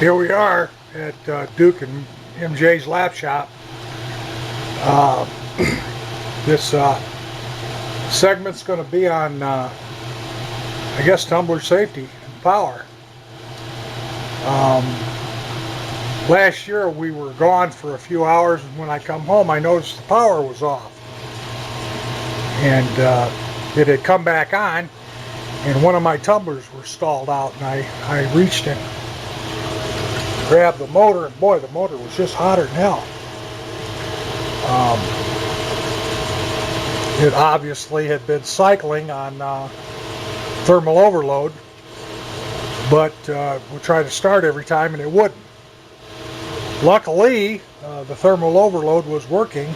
Here we are at Duke and MJ's Lap Shop. This segment's going to be on, I guess, tumbler safety and power. Last year we were gone for a few hours, and when I come home I noticed the power was off. And it had come back on, and one of my tumblers were stalled out, and I reached in, grabbed the motor, and boy, the motor was just hotter than hell. It obviously had been cycling on thermal overload, but we tried to start every time and it wouldn't. Luckily, the thermal overload was working,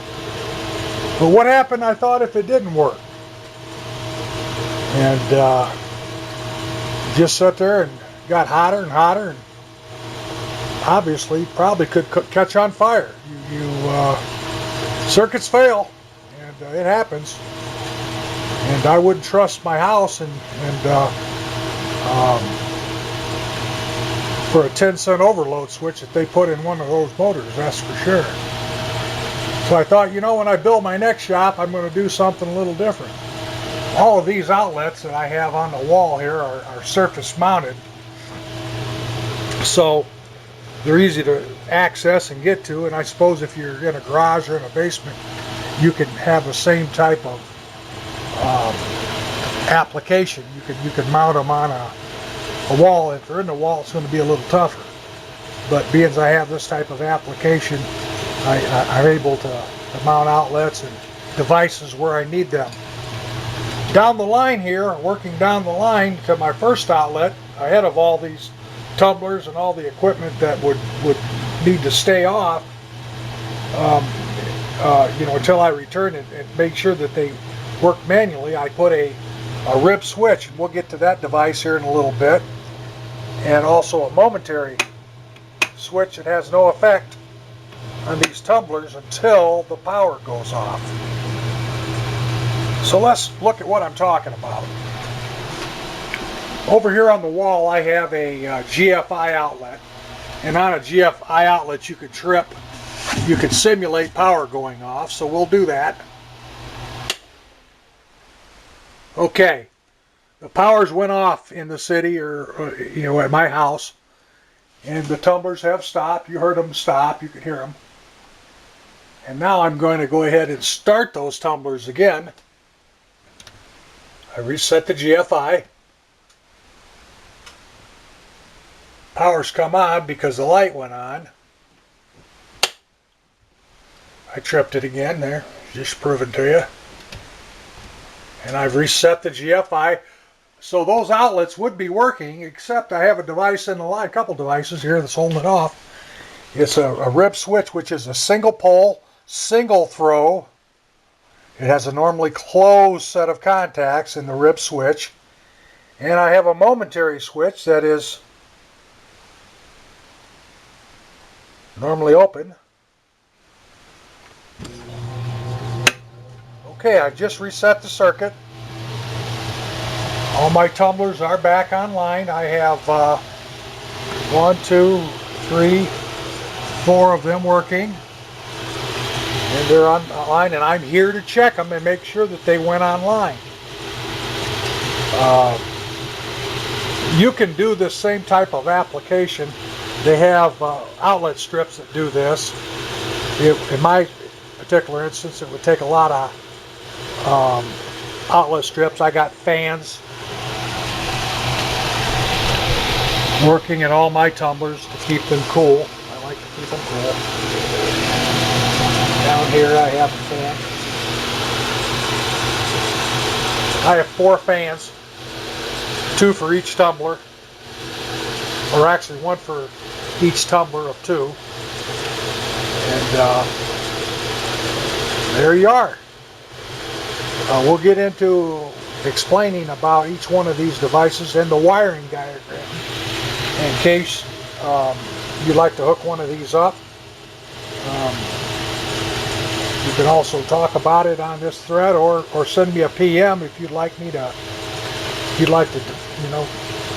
but what happened, I thought, if it didn't work? And just sat there and got hotter and hotter, and obviously probably could catch on fire. Circuits fail, and it happens. And I wouldn't trust my house and for a 10-cent overload switch that they put in one of those motors, that's for sure. So I thought, you know, when I build my next shop, I'm going to do something a little different. All of these outlets that I have on the wall here are surface mounted, so they're easy to access and get to. And I suppose if you're in a garage or in a basement, you can have the same type of application. You can mount them on a wall. If they're in the wall, it's going to be a little tougher. But being as I have this type of application, I'm able to mount outlets and devices where I need them. Down the line here, working down the line to my first outlet, ahead of all these tumblers and all the equipment that would need to stay off, until I return and make sure that they work manually, I put a rib switch, and we'll get to that device here in a little bit, and also a momentary switch that has no effect on these tumblers until the power goes off. So let's look at what I'm talking about. Over here on the wall I have a GFI outlet, and on a GFI outlet you could simulate power going off, so we'll do that. Okay, the powers went off in the city, or at my house, and the tumblers have stopped. You heard them stop, you could hear them. And now I'm going to go ahead and start those tumblers again. I reset the GFI. Power's come on because the light went on. I tripped it again there, just proving to you. And I've reset the GFI. So those outlets would be working, except I have a device in the line, a couple devices here that's holding it off. It's a rib switch, which is a single pole, single throw. It has a normally closed set of contacts in the rib switch. And I have a momentary switch that is normally open. Okay, I've just reset the circuit. All my tumblers are back online. I have 1, 2, 3, 4 of them working. And they're online, and I'm here to check them and make sure that they went online. You can do this same type of application. They have outlet strips that do this. In my particular instance, it would take a lot of outlet strips. I got fans working in all my tumblers to keep them cool. I like to keep them cool. Down here I have a fan. I have 4 fans, 2 for each tumbler, or actually 1 for each tumbler of 2. And there you are. We'll get into explaining about each one of these devices and the wiring diagram in case you'd like to hook one of these up. You can also talk about it on this thread, or send me a PM if you'd like to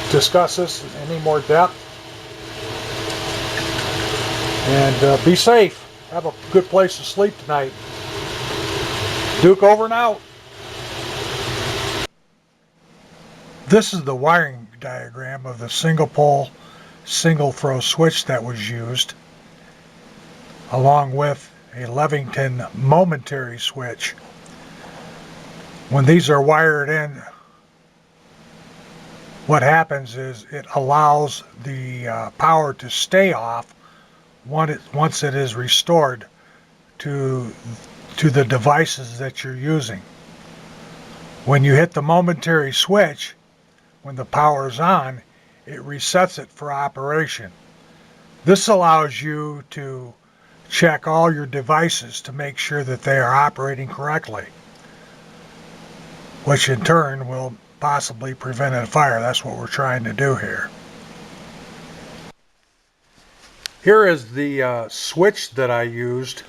discuss this in any more depth. And be safe. Have a good place to sleep tonight. Duke over and out. This is the wiring diagram of the single pole, single throw switch that was used, along with a Levington momentary switch. When these are wired in, what happens is it allows the power to stay off once it is restored to the devices that you're using. When you hit the momentary switch, when the power is on, it resets it for operation. This allows you to check all your devices to make sure that they are operating correctly, which in turn will possibly prevent a fire. That's what we're trying to do here. Here is the switch that I used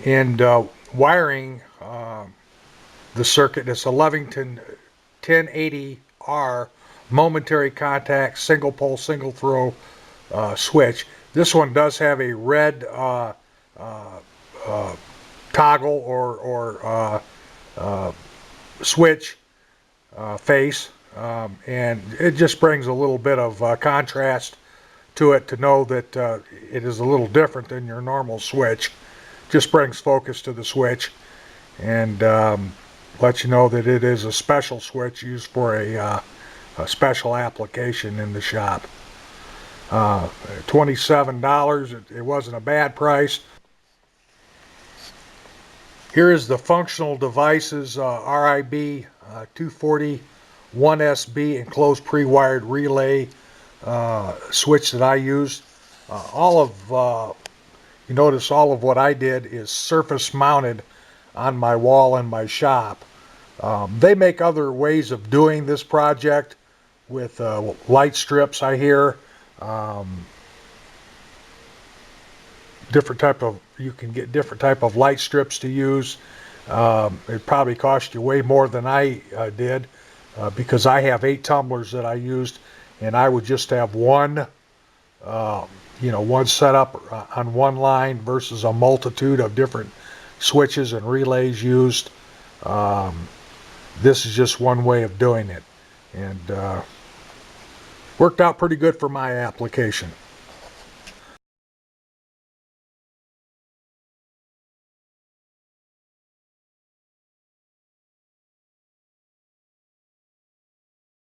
in wiring the circuit. It's a Levington 1080R momentary contact single pole single throw switch. This one does have a red toggle or switch face, and it just brings a little bit of contrast to it to know that it is a little different than your normal switch. Just brings focus to the switch and lets you know that it is a special switch used for a special application in the shop. $27, it wasn't a bad price. Here is the functional devices RIB 240 1SB enclosed pre-wired relay switch that I used. You notice all of what I did is surface mounted on my wall in my shop. They make other ways of doing this project with light strips, I hear. You can get different type of light strips to use. It probably cost you way more than I did because I have 8 tumblers that I used, and I would just have one setup on one line versus a multitude of different switches and relays used. This is just one way of doing it, and worked out pretty good for my application.